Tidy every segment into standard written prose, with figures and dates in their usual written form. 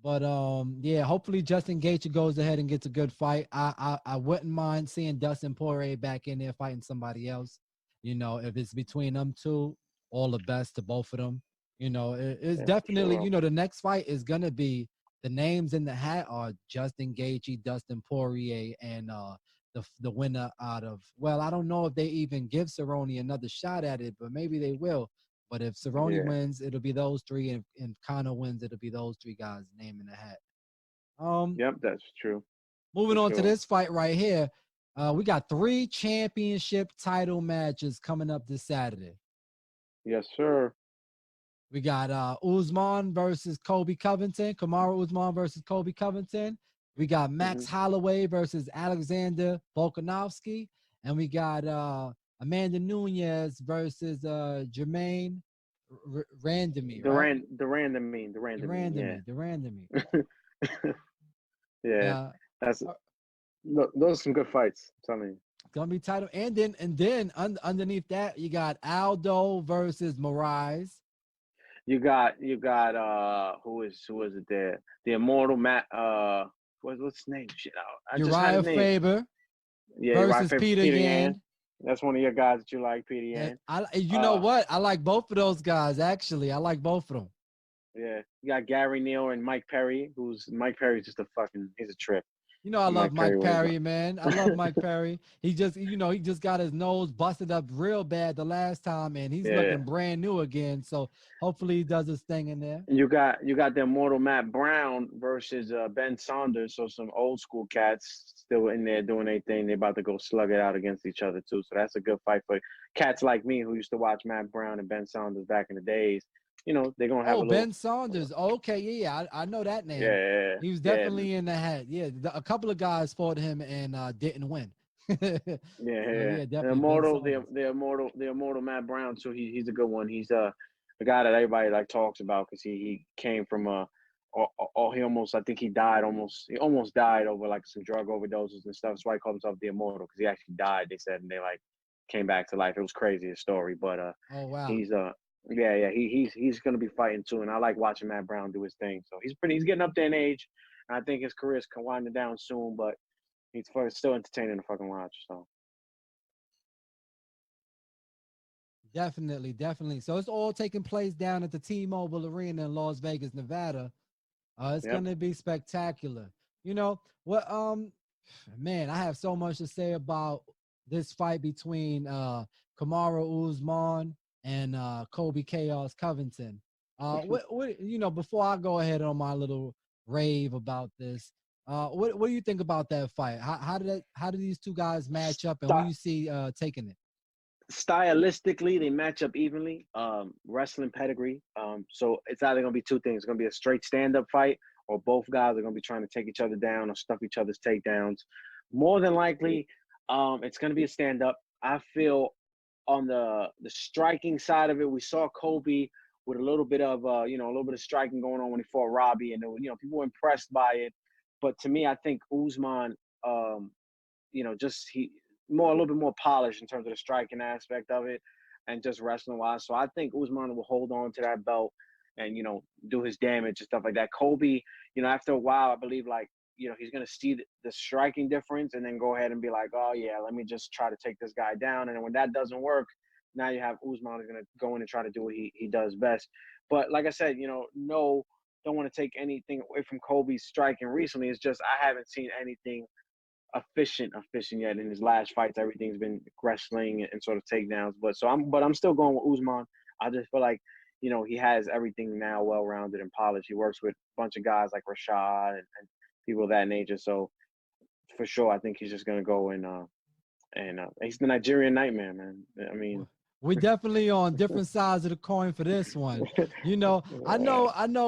But yeah, hopefully Justin Gaethje goes ahead and gets a good fight. I wouldn't mind seeing Dustin Poirier back in there fighting somebody else. You know, if it's between them two, all the best to both of them. You know, it's Yeah, definitely, sure. you know, the next fight is gonna be, the names in the hat are Justin Gaethje, Dustin Poirier, and the winner out of, well, I don't know if they even give Cerrone another shot at it, but maybe they will. But if Cerrone Yeah. wins, it'll be those three, and if Conor wins, it'll be those three guys' name in the hat. Um, Yep, that's true moving for on to sure. this fight right here, we got three championship title matches coming up this Saturday. Yes, sir. We got Usman versus Colby Covington, Kamaru Usman versus Colby Covington. We got Hmm. Max Holloway versus Alexander Volkanovski, and we got Amanda Nunez versus Jermaine Randami, right? The randomine. Yeah, The randomly. yeah. Uh, That's uh, look. Those are some good fights. I'm telling you. gonna be title, and then underneath that you got Aldo versus Moraes, You got who is it there? The immortal Matt. What's his name? Shit, I just had his Uriah name. Faber Yeah, right. versus Favorite Peter Peter Yan. Yan. That's one of your guys that you like, Peter And Yan. you know Uh, what? I like both of those guys. Actually, I like both of them. yeah. You got Gary Neal and Mike Perry. Who's Mike Perry's just a fucking. He's a trip. You know, I love Mike Perry Mike when he's Perry, man. I love Mike Perry. He just, he just got his nose busted up real bad the last time, and he's yeah. looking brand new again. So hopefully he does his thing in there. You got the immortal Matt Brown versus Ben Saunders. So some old school cats still in there doing their thing. They're about to go slug it out against each other too. So that's a good fight for cats like me who used to watch Matt Brown and Ben Saunders back in the days. They're gonna have Oh, a little. Ben Saunders. Okay, yeah, I know that name. Yeah, He was yeah, definitely in the hat. Yeah, a couple of guys fought him and didn't win. yeah, So yeah. yeah, The definitely Ben immortal, the Saunders. the immortal, the immortal Matt Brown. So he's a good one. He's a guy that everybody like talks about because he came from he almost, I think he almost died over like some drug overdoses and stuff. That's why he called himself the immortal, because he actually died. They said, and they like came back to life. It was crazy, his story. But Oh wow. he's yeah, he's gonna be fighting too, and I like watching Matt Brown do his thing. So he's getting up there in age, and I think his career's winding down soon, but still entertaining to fucking watch. So. Definitely, definitely. So it's all taking place down at the T-Mobile Arena in Las Vegas, Nevada. It's Yep. gonna be spectacular. You know what? Man, I have so much to say about this fight between Kamaru Usman and Kobe Chaos Covington. Before I go ahead on my little rave about this, what do you think about that fight? How do these two guys match up, and who Sty- you see taking it? Stylistically, they match up evenly. Wrestling pedigree. So it's either gonna be two things. It's gonna be a straight stand-up fight, or both guys are gonna be trying to take each other down or stuff each other's takedowns. More than likely, it's gonna be a stand-up. I feel on the striking side of it, we saw Kobe with a little bit of a little bit of striking going on when he fought Robbie, and people were impressed by it. But to me, I think Usman, um, just he more a little bit more polished in terms of the striking aspect of it and just wrestling wise. So I think Usman will hold on to that belt and do his damage and stuff like that. Kobe, after a while, I believe like he's gonna see the striking difference and then go ahead and be like, oh yeah, let me just try to take this guy down. And then when that doesn't work, now you have Usman who's gonna go in and try to do what he does best. But like I said, no, don't want to take anything away from Kobe's striking recently. It's just I haven't seen anything efficient yet. In his last fights, everything's been wrestling and sort of takedowns. But I'm still going with Usman. I just feel like he has everything now well rounded and polished. He works with a bunch of guys like Rashad and people of that nature. So for sure, I think he's just gonna go and he's the Nigerian Nightmare, man. I mean, We definitely on different sides of the coin for this one. I know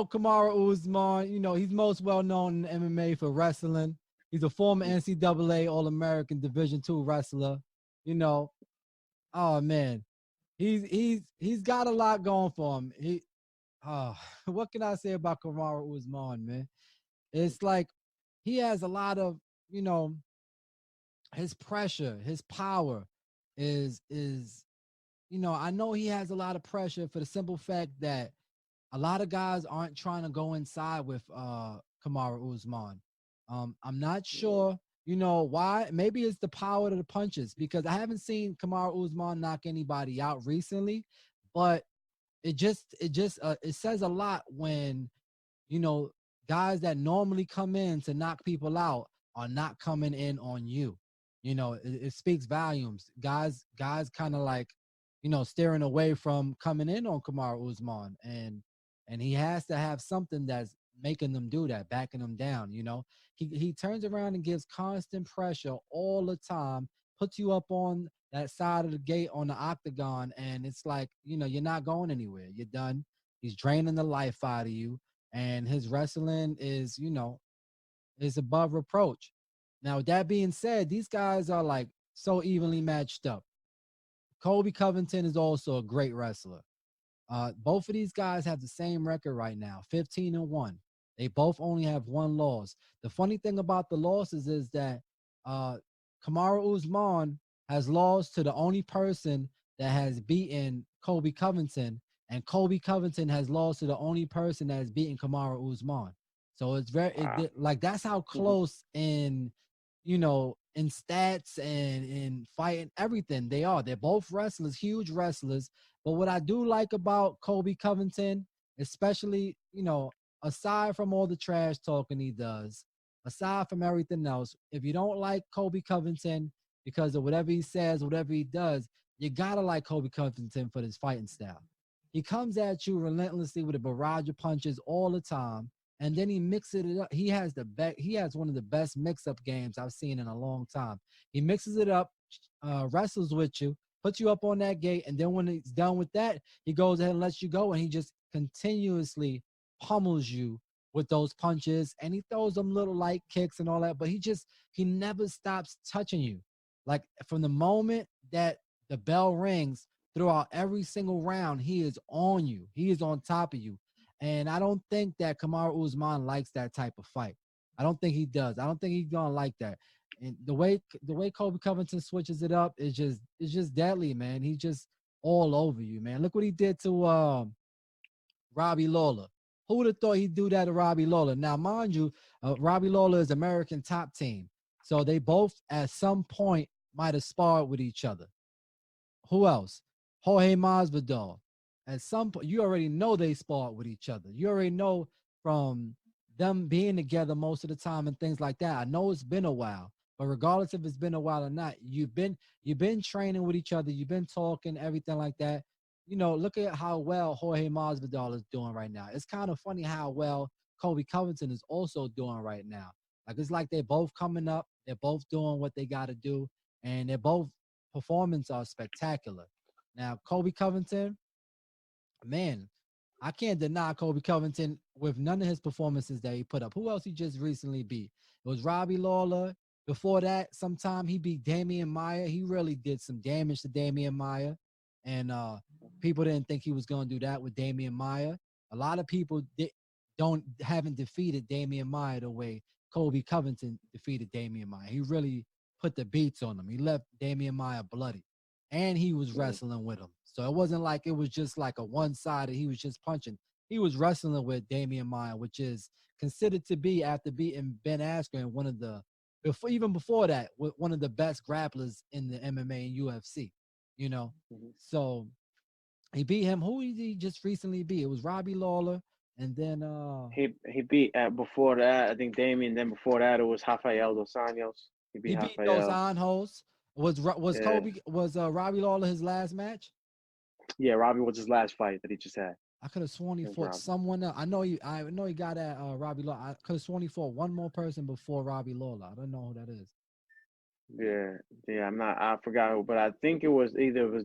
Kamaru Usman, he's most well known in MMA for wrestling. He's a former NCAA All-American Division II wrestler. You know, oh man. He's got a lot going for him. What can I say about Kamaru Usman, man? It's like he has a lot of, you know, his pressure, his power is I know he has a lot of pressure for the simple fact that a lot of guys aren't trying to go inside with Kamaru Usman. I'm not sure, why. Maybe it's the power of the punches because I haven't seen Kamaru Usman knock anybody out recently, but it says a lot when you know guys that normally come in to knock people out are not coming in on you. It speaks volumes. Guys kind of like steering away from coming in on Kamaru Usman, and he has to have something that's making them do that, backing them down. He turns around and gives constant pressure all the time, puts you up on that side of the gate on the octagon, and it's like you're not going anywhere. You're done. He's draining the life out of you, and his wrestling is above reproach. Now, with that being said, these guys are like so evenly matched up. Colby Covington is also a great wrestler. Both of these guys have the same record right now, 15-1. They both only have one loss. The funny thing about the losses is that Kamaru Usman has lost to the only person that has beaten Colby Covington, and Colby Covington has lost to the only person that has beaten Kamaru Usman. So it's Wow. like that's how close in stats and in fighting everything they are. They're both wrestlers, huge wrestlers. But what I do like about Colby Covington, especially, aside from all the trash talking he does, aside from everything else, if you don't like Colby Covington because of whatever he says, whatever he does, you gotta like Colby Covington for his fighting style. He comes at you relentlessly with a barrage of punches all the time, and then he mixes it up. He has one of the best mix-up games I've seen in a long time. He mixes it up, wrestles with you, puts you up on that gate, and then when he's done with that, he goes ahead and lets you go, and he just continuously pummels you with those punches, and he throws them little light kicks and all that, but he never stops touching you. Like from the moment that the bell rings throughout every single round, he is on you. He is on top of you. And I don't think that Kamaru Usman likes that type of fight. I don't think he does. I don't think he's gonna like that. And the way Colby Covington switches it up is just deadly, man. He's just all over you, man. Look what he did to Robbie Lawler. Who would have thought he'd do that to Robbie Lawler? Now, mind you, Robbie Lawler is American Top Team, so they both at some point might have sparred with each other. Who else? Jorge Masvidal. At some point, you already know they sparred with each other. You already know from them being together most of the time and things like that. I know it's been a while, but regardless if it's been a while or not, you've been training with each other. You've been talking, everything like that. Look at how well Jorge Masvidal is doing right now. It's kind of funny how well Colby Covington is also doing right now. Like it's like they're both coming up. They're both doing what they got to do, and they're both performances are spectacular. Now, Colby Covington, man, I can't deny Colby Covington with none of his performances that he put up. Who else he just recently beat? It was Robbie Lawler. Before that, sometime he beat Damian Maya. He really did some damage to Damian Maya. And people didn't think he was going to do that with Damian Maya. A lot of people haven't defeated Damian Maya the way Colby Covington defeated Damian Maya. He really put the beats on him. He left Damian Maya bloody. And he was wrestling with him. So it wasn't like it was just like a one-sided, he was just punching. He was wrestling with Damian Maya, which is considered to be, after beating Ben Askren, even before that, one of the best grapplers in the MMA and UFC, So he beat him. Who did he just recently beat? It was Robbie Lawler. And then he beat before that, I think Damien. Then before that, it was Rafael dos Anjos. He beat he beat Dos Rafael. Anjos. Yeah. Was Robbie Lawler his last match? Yeah, Robbie was his last fight that he just had. I could have sworn he Against fought Robbie. someone else. I know he got at Robbie Lawler. I could have sworn he fought one more person before Robbie Lawler. I don't know who that is. Yeah. I forgot who, but I think it was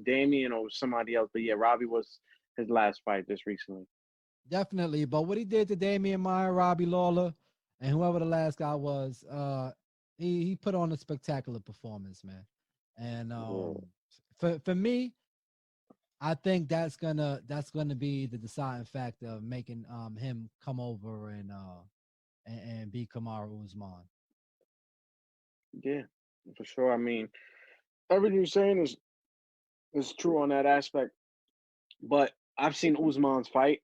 Damien or somebody else. But yeah, Robbie was his last fight just recently. Definitely. But what he did to Damian Maya, Robbie Lawler, and whoever the last guy was, he put on a spectacular performance, man. And for me, I think that's gonna be the deciding factor of making him come over and beat Kamaru Usman. Yeah, for sure. I mean, everything you're saying is true on that aspect. But I've seen Usman's fight,